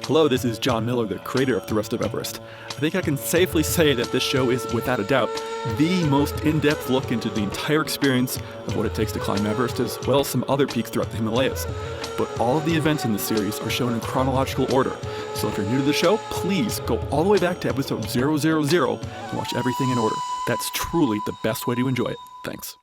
Hello, this is Jon Miller, the creator of The Rest of Everest. I think I can safely say that this show is, without a doubt, the most in-depth look into the entire experience of what it takes to climb Everest, as well as some other peaks throughout the Himalayas. But all of the events in this series are shown in chronological order, so if you're new to the show, please go all the way back to episode 000 and watch everything in order. That's truly the best way to enjoy it. Thanks.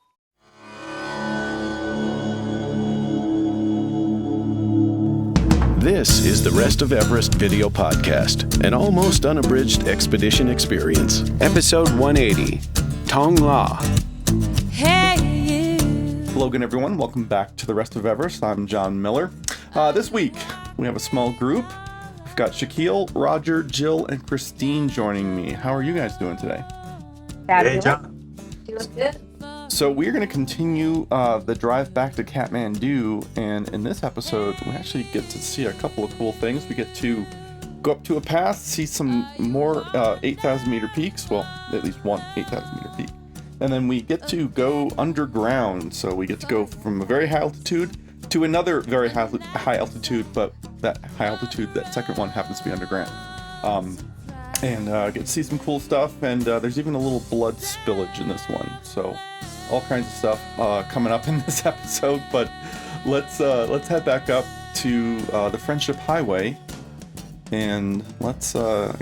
This is the Rest of Everest video podcast, an almost unabridged expedition experience. Episode 180, Tong La. Hey. Hello again, everyone. Welcome back to the Rest of Everest. I'm Jon Miller. This week, we have a small group. We've got Shaquille, Roger, Jill, and Christine joining me. How are you guys doing today? Hey, John. Doing good. So we're going to continue the drive back to Kathmandu, and in this episode, we actually get to see a couple of cool things. We get to go up to a pass, see some more 8,000 meter peaks, well, at least one 8,000 meter peak, and then we get to go underground. So we get to go from a very high altitude to another very high altitude, but that high altitude, that second one, happens to be underground. And get to see some cool stuff, and there's even a little blood spillage in this one, so all kinds of stuff coming up in this episode. But let's head back up to the Friendship Highway, and let's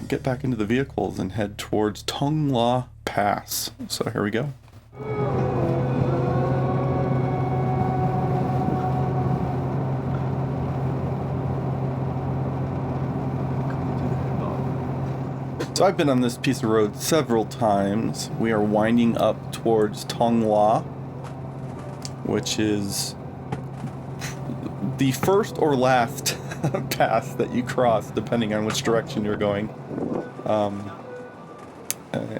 get back into the vehicles and head towards Tong La Pass. So here we go. So I've been on this piece of road several times. We are winding up towards Tong La, which is the first or last pass that you cross, depending on which direction you're going.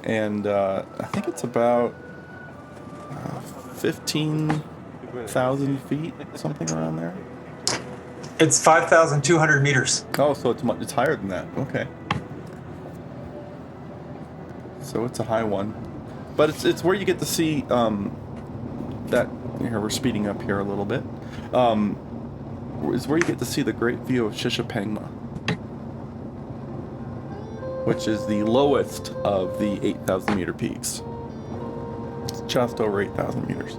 And I think it's about 15,000 feet, something around there. It's 5,200 meters. Oh, so it's higher than that. Okay. So it's a high one, but it's where you get to see that. Here we're speeding up here a little bit. Is where you get to see the great view of Shishapangma, which is the lowest of the 8,000 meter peaks. It's just over 8,000 meters.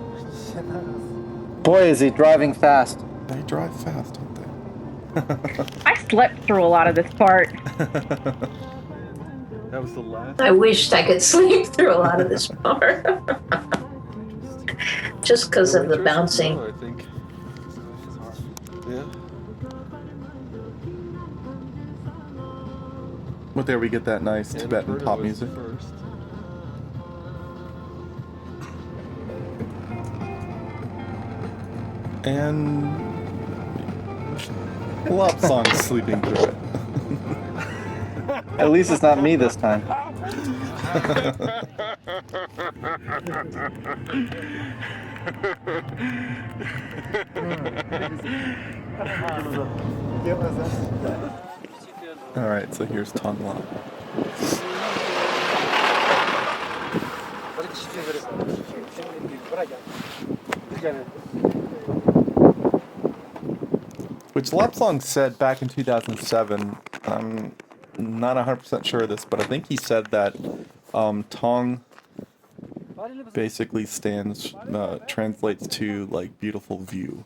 Boy, is he driving fast. They drive fast, don't they? I slept through a lot of this part. That was the last. I wished I could sleep through a lot of this part. Just because of the bouncing. I think. Yeah. But there we get that nice Tibetan pop music. And Lop Song's sleeping through it. At least it's not me this time. All right, so here's Tong La. Which Lopsong said back in 2007, I'm not 100% sure of this, but I think he said that Tong basically translates to like beautiful view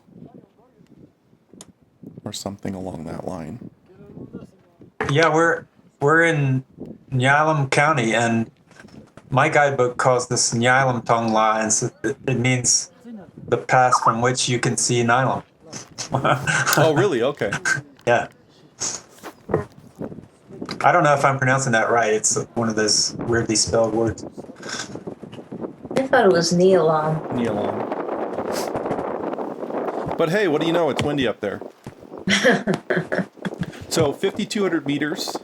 or something along that line. Yeah, we're in Nyalem County, and my guidebook calls this Nyalem Tong La, and so it means the pass from which you can see Nyalem. Oh, really? Okay. Yeah. I don't know if I'm pronouncing that right. It's one of those weirdly spelled words. I thought it was Neolon. Neolon. But hey, what do you know? It's windy up there. So 5,200 meters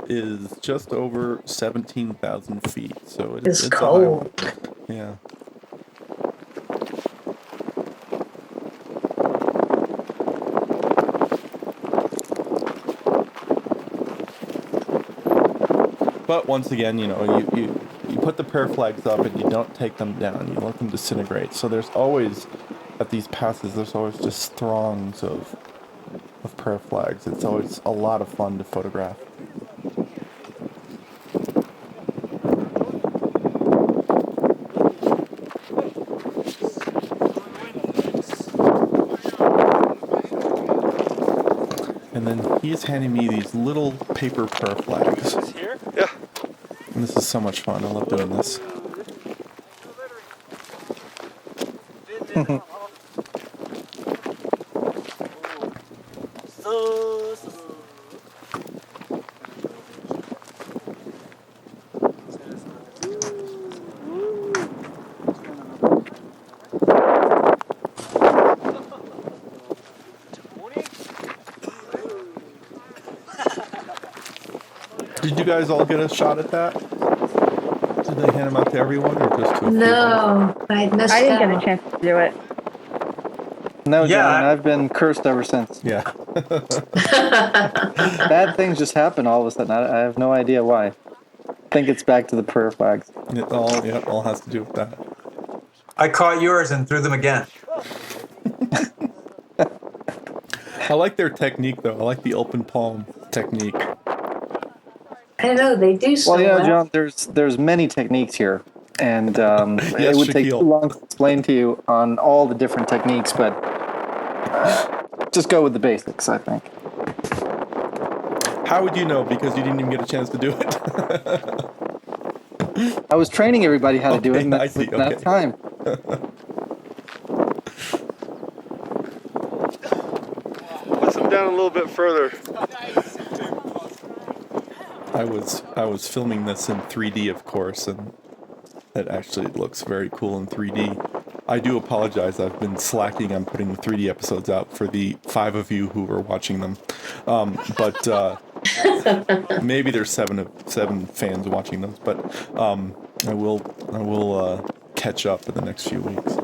is just over 17,000 feet. So It's cold. Yeah. But once again, you put the prayer flags up and you don't take them down. You let them disintegrate. So there's always, at these passes, there's always just throngs of prayer flags. It's always a lot of fun to photograph. And then he's handing me these little paper prayer flags. Here? Yeah. And this is so much fun. I love doing this. Did you guys all get a shot at that? Did they hand them out to everyone or just to a few? No, I missed I didn't out. get a chance to do it. No, Yeah, John, I've been cursed ever since. Yeah. Bad things just happen all of a sudden. I have no idea why. I think it's back to the prayer flags. It all has to do with that. I caught yours and threw them again. I like their technique though. I like the open palm technique. I know they do so Well, well. John, there's many techniques here, and it would take Shaquille. too long to explain to you on all the different techniques, but just go with the basics, I think. How would you know? Because you didn't even get a chance to do it. I was training everybody how to do it, Okay, and I that's see, that okay. time. Push them down a little bit further. I was filming this in 3D, of course, and it actually looks very cool in 3D. I do apologize. I've been slacking on putting the 3D episodes out for the 5 of you who are watching them, but maybe there's seven fans watching those. But I will catch up in the next few weeks.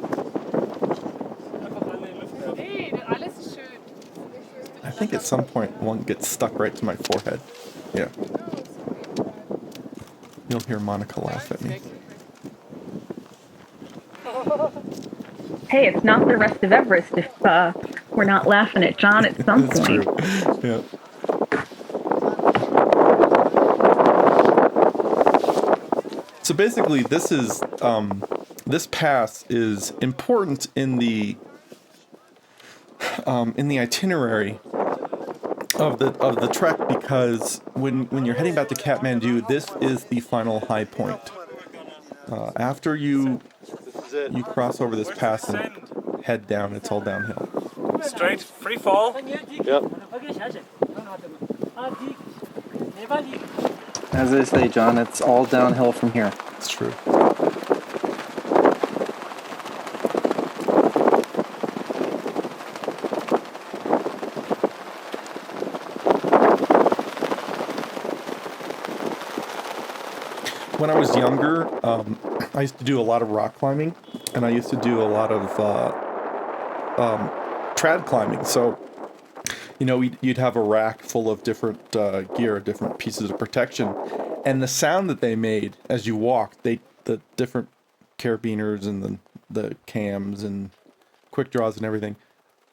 I think at some point one gets stuck right to my forehead. Yeah. You'll hear Monica laugh at me. Hey, it's not the rest of Everest if we're not laughing at John at some That's point. true. Yeah. So basically, this is this pass is important in the itinerary of the trek because when you're heading back to Kathmandu, this is the final high point. After you cross over this pass and head down, it's all downhill. Straight, free fall. Yep. As they say, John, it's all downhill from here. It's true. When I was younger, I used to do a lot of rock climbing, and I used to do a lot of trad climbing. So, you'd have a rack full of different gear, different pieces of protection, and the sound that they made as you walked, the different carabiners and the cams and quick draws and everything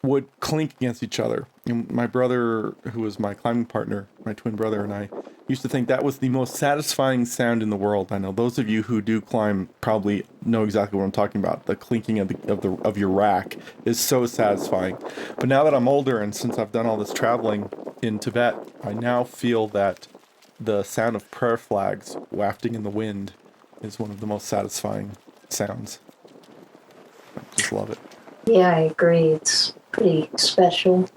would clink against each other. And my brother, who was my climbing partner, my twin brother, and I used to think that was the most satisfying sound in the world. I know those of you who do climb probably know exactly what I'm talking about. The clinking of your rack is so satisfying. But now that I'm older and since I've done all this traveling in Tibet, I now feel that the sound of prayer flags wafting in the wind is one of the most satisfying sounds. I just love it. Yeah, I agree. It's pretty special.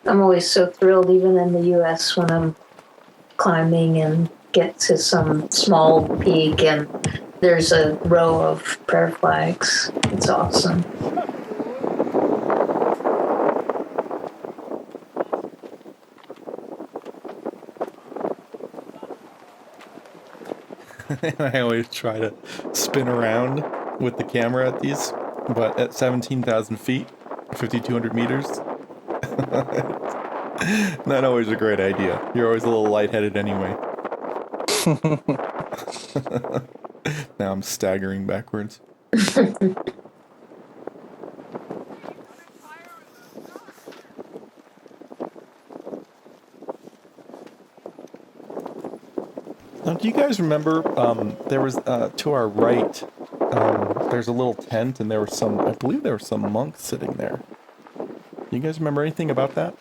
I'm always so thrilled, even in the U.S., when I'm climbing and get to some small peak and there's a row of prayer flags. It's awesome. I always try to spin around with the camera at these, but at 17,000 feet, 5,200 meters, not always a great idea. You're always a little lightheaded anyway. Now I'm staggering backwards. Now, do you guys remember there was to our right? There's a little tent, and I believe there were some monks sitting there. Do you guys remember anything about that?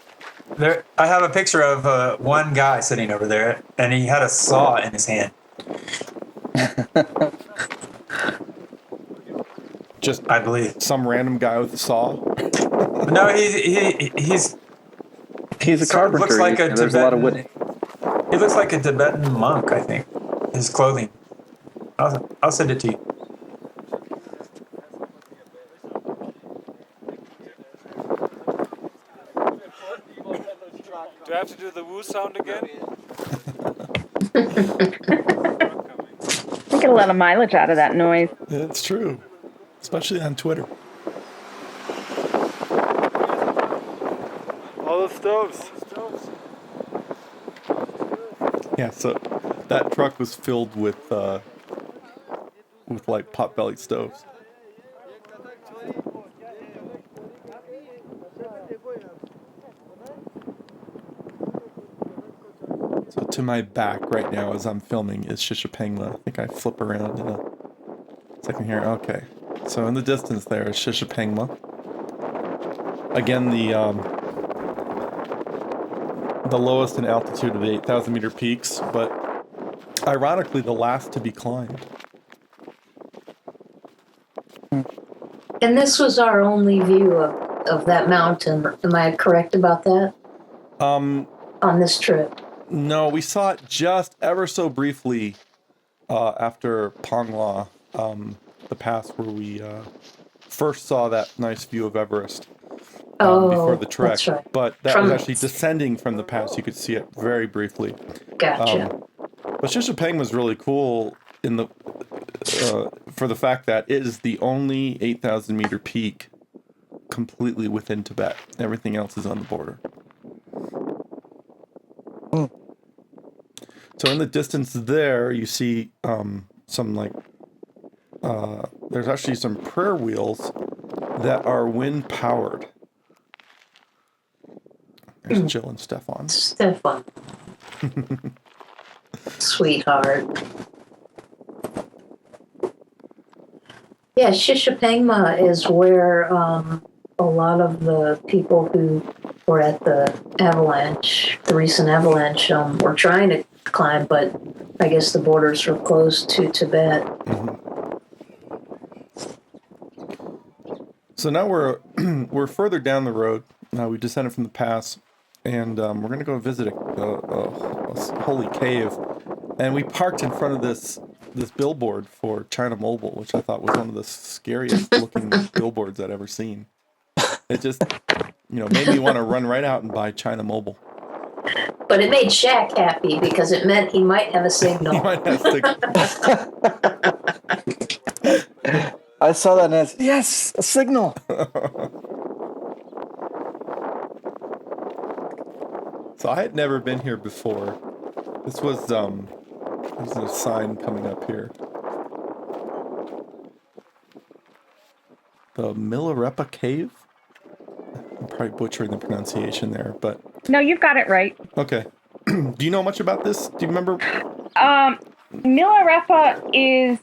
I have a picture of one guy sitting over there, and he had a saw in his hand. Just, I believe, some random guy with a saw. No, he's a carpenter. Looks like a There's a lot of wood. He looks like a Tibetan monk, I think. His clothing. I'll send it to you. Do I have to do the woo sound again? I get a lot of mileage out of that noise. It's true, especially on Twitter. All the stoves. Yeah, so that truck was filled with like pot-bellied stoves. So to my back right now as I'm filming is Shishapangma. I think I flip around in a second here. Okay. So in the distance there is Shishapangma. Again, the lowest in altitude of the 8,000 meter peaks, but ironically the last to be climbed. And this was our only view of that mountain. Am I correct about that? On this trip? No, we saw it just ever so briefly after Pongla, the pass where we first saw that nice view of Everest. Before the trek, that's right. But that was actually descending from the pass. You could see it very briefly. Gotcha. But Shishapang was really cool in the for the fact that it is the only 8,000 meter peak completely within Tibet. Everything else is on the border. So in the distance there, you see some like there's actually some prayer wheels that are wind powered. There's Jill and Stefan. Stefan. Sweetheart. Yeah, Shishapangma is where a lot of the people who were at the recent avalanche, were trying to climb, but I guess the borders were closed to Tibet. Mm-hmm. So now we're further down the road. We descended from the pass, and we're going to go visit a holy cave. And we parked in front of this billboard for China Mobile, which I thought was one of the scariest looking billboards I'd ever seen. It just, made me want to run right out and buy China Mobile. But it made Shaq happy because it meant he might have a signal. He might have signal. I saw that and I said, yes, a signal. So I had never been here before. This was there's a sign coming up here. The Milarepa Cave? I'm probably butchering the pronunciation there, but... No, you've got it right. Okay. Do you know much about this? Do you remember? Milarepa is...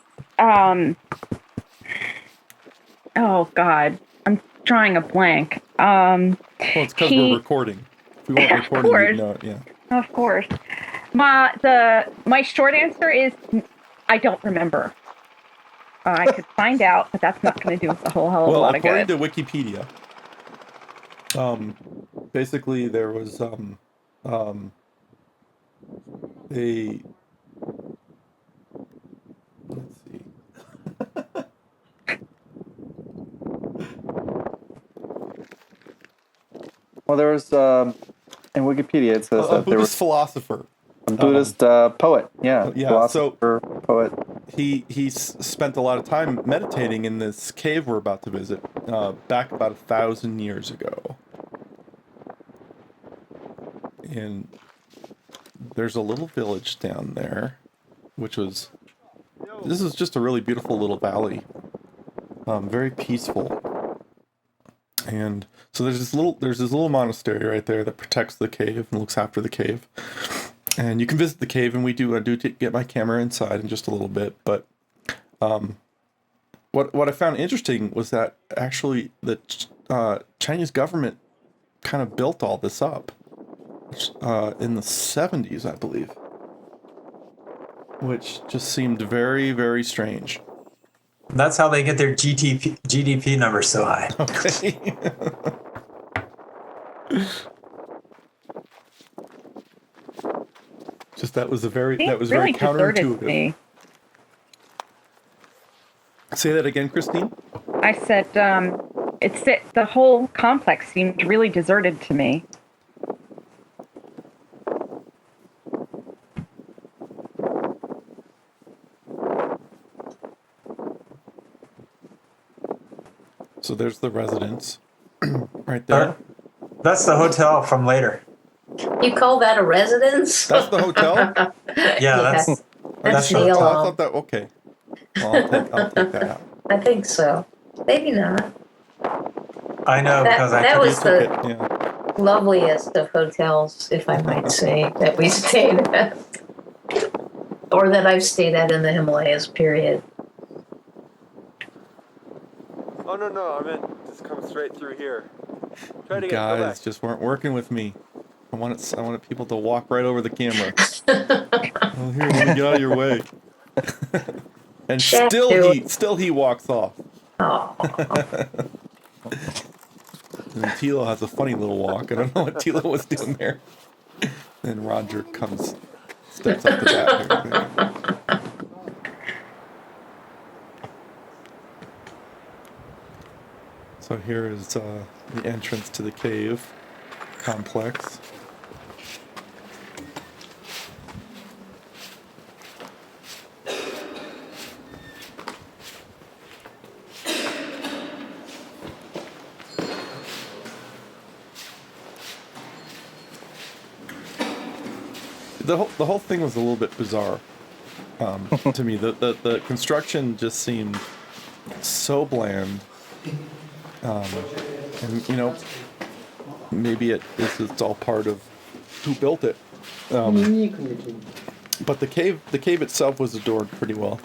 oh, God. I'm drawing a blank. Well, it's because we're recording. If we weren't recording, you'd know it, yeah. Of course. My short answer is I don't remember. I could find out, but that's not going to do us a whole hell of a lot of good. Well, according to Wikipedia, basically there was a let's see. Well, there was in Wikipedia it says that there was philosopher. A Buddhist poet, yeah. Philosopher, poet. He spent a lot of time meditating in this cave we're about to visit, back about 1,000 years ago. And there's a little village down there, this is just a really beautiful little valley, very peaceful. And so there's this little monastery right there that protects the cave and looks after the cave. And you can visit the cave, and I do get my camera inside in just a little bit. But what I found interesting was that actually the Chinese government kind of built all this up in the 70s, I believe, which just seemed very, very strange. That's how they get their GDP numbers so high. Okay. Just that was very counterintuitive. Me. Say that again, Christine. I said the whole complex seemed really deserted to me. So there's the residence right there. That's the hotel from later. You call that a residence? That's the hotel? Yeah, that's That's the I Neil. hotel. thought that, okay. Well, I'll take that out. I think so. Maybe not. I know because that was Took the it, yeah. loveliest of hotels, if I might say, that we stayed at. Or that I've stayed at in the Himalayas, period. Oh no! I meant just come straight through here. Try to go Guys back. just weren't working with me. I wanted people to walk right over the camera. Oh, here, let me get out of your way. And still he walks off. Oh, And then Tilo has a funny little walk. I don't know what Tilo was doing there. Then Roger steps up the bat here. So here is the entrance to the cave complex. The whole thing was a little bit bizarre to me. The construction just seemed so bland. And maybe it's all part of who built it. But the cave itself was adored pretty well.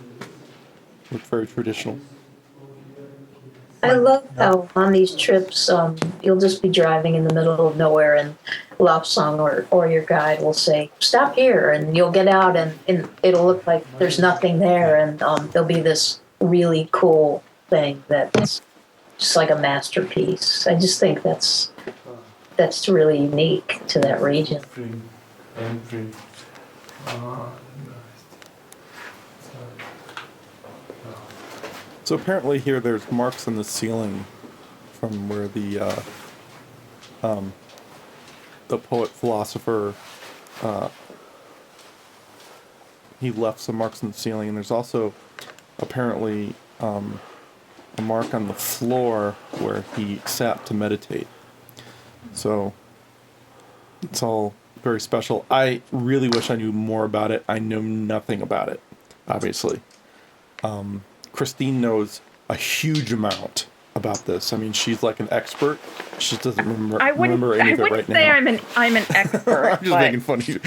Looked very traditional. I love how on these trips, you'll just be driving in the middle of nowhere and Lopsong or your guide will say, stop here, and you'll get out and it'll look like there's nothing there, and there'll be this really cool thing that's just like a masterpiece. I just think that's really unique to that region. So apparently here there's marks in the ceiling from where the poet philosopher he left some marks in the ceiling, and there's also apparently a mark on the floor where he sat to meditate. So it's all very special. I really wish I knew more about it. I know nothing about it, obviously. Christine knows a huge amount about this. I mean, she's like an expert. She just doesn't remember any of it right now. I wouldn't say I'm an expert. I'm just making fun of you.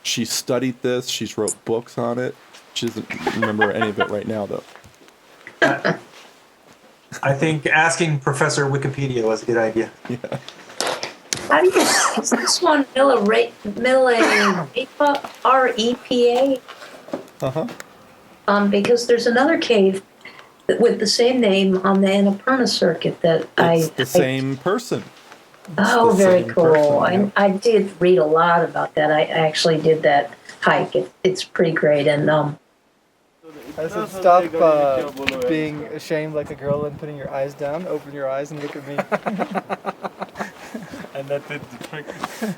She studied this. She's wrote books on it. She doesn't remember any of it right now, though. I think asking Professor Wikipedia was a good idea. Yeah. How do you, is this one Milarepa, R-E-P-A? Uh-huh. Because there's another cave with the same name on the Annapurna circuit that It's the same person. Oh, the very same cool. person, yeah. I did read a lot about that. I actually did that hike. It's pretty great. And I said, stop being ashamed like a girl and putting your eyes down. Open your eyes and look at me. And that did the trick,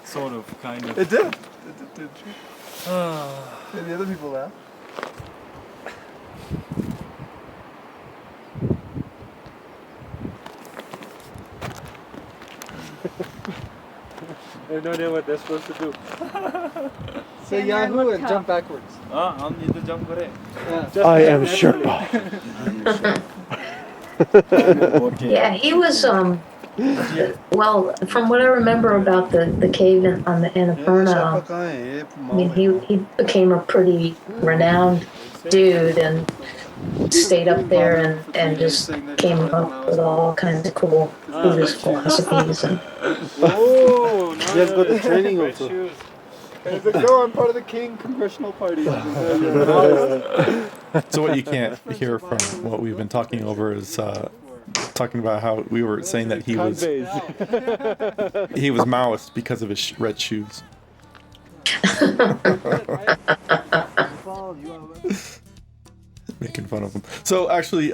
sort of, kind of. It did. It did the trick. And the other people laugh. I have no idea what they're supposed to do. Say Yahoo and jump backwards. I'll need to jump for it. Yeah. I am Sherpa. yeah, he was Well, from what I remember about the cave on the Annapurna, I mean, he became a pretty renowned dude and stayed up there and just came up with all kinds of cool Buddhist philosophies. And Oh, nice. He has got the training also. He's like, no, I'm part of the King Congressional Party. So what you can't hear from what we've been talking over is talking about how we were saying that he was Maoist because of his red shoes. Making fun of him. So actually,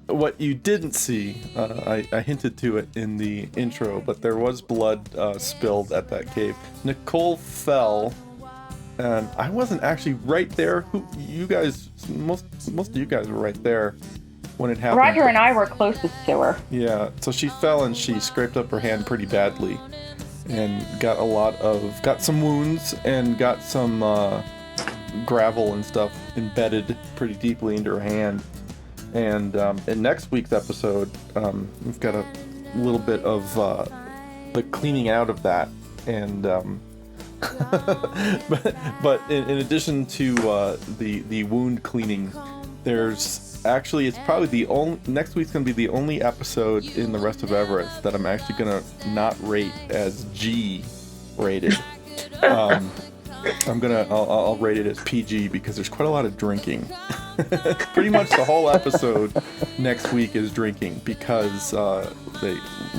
what you didn't see, I hinted to it in the intro, but there was blood spilled at that cave. Nicole fell, and I wasn't actually right there. You guys, most of you guys were right there when it happened. Roger and I were closest to her. Yeah, so she fell and she scraped up her hand pretty badly, and got some wounds and got some gravel and stuff embedded pretty deeply into her hand. And in next week's episode, we've got a little bit of the cleaning out of that, and but in addition to the wound cleaning, there's actually, it's probably the only, next week's gonna be the only episode in the rest of Everest that I'm actually gonna not rate as G rated. I'll rate it as PG because there's quite a lot of drinking. Pretty much the whole episode next week is drinking because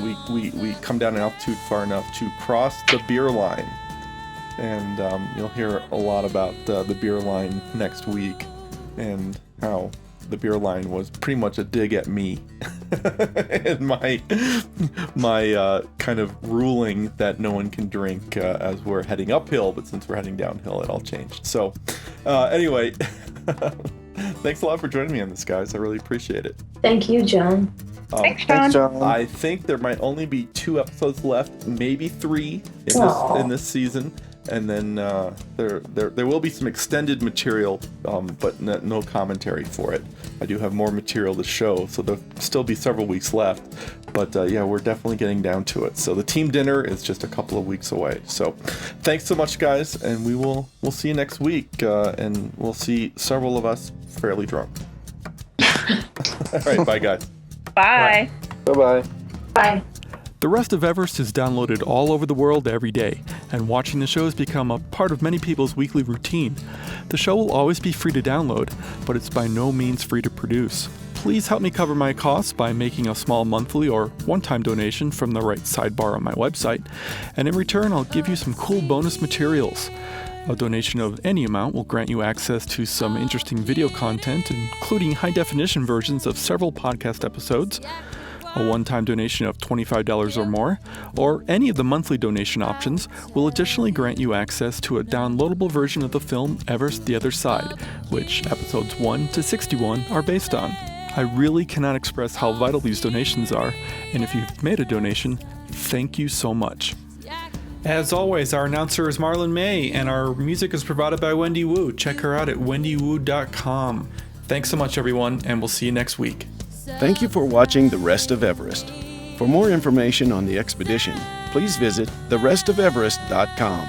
we come down in altitude far enough to cross the beer line, and you'll hear a lot about the beer line next week and how the beer line was pretty much a dig at me and my kind of ruling that no one can drink as we're heading uphill, but since we're heading downhill, it all changed. So anyway, thanks a lot for joining me on this, guys. I really appreciate it. thank you, John. Thanks, John. I think there might only be 2 episodes left, maybe 3 in this season. And then there will be some extended material, but no commentary for it. I do have more material to show, so there'll still be several weeks left. But yeah, we're definitely getting down to it. So the team dinner is just a couple of weeks away. So thanks so much, guys, and we'll see you next week, and we'll see several of us fairly drunk. All right, bye, guys. Bye. Bye-bye. Bye. The Rest of Everest is downloaded all over the world every day, and watching the show has become a part of many people's weekly routine. The show will always be free to download, but it's by no means free to produce. Please help me cover my costs by making a small monthly or one-time donation from the right sidebar on my website, and in return I'll give you some cool bonus materials. A donation of any amount will grant you access to some interesting video content, including high-definition versions of several podcast episodes. A one-time donation of $25 or more, or any of the monthly donation options, will additionally grant you access to a downloadable version of the film Everest: The Other Side, which episodes 1 to 61 are based on. I really cannot express how vital these donations are, and if you've made a donation, thank you so much. As always, our announcer is Marlon May, and our music is provided by Wendy Wu. Check her out at wendywu.com. Thanks so much, everyone, and we'll see you next week. Thank you for watching The Rest of Everest. For more information on the expedition, please visit therestofeverest.com.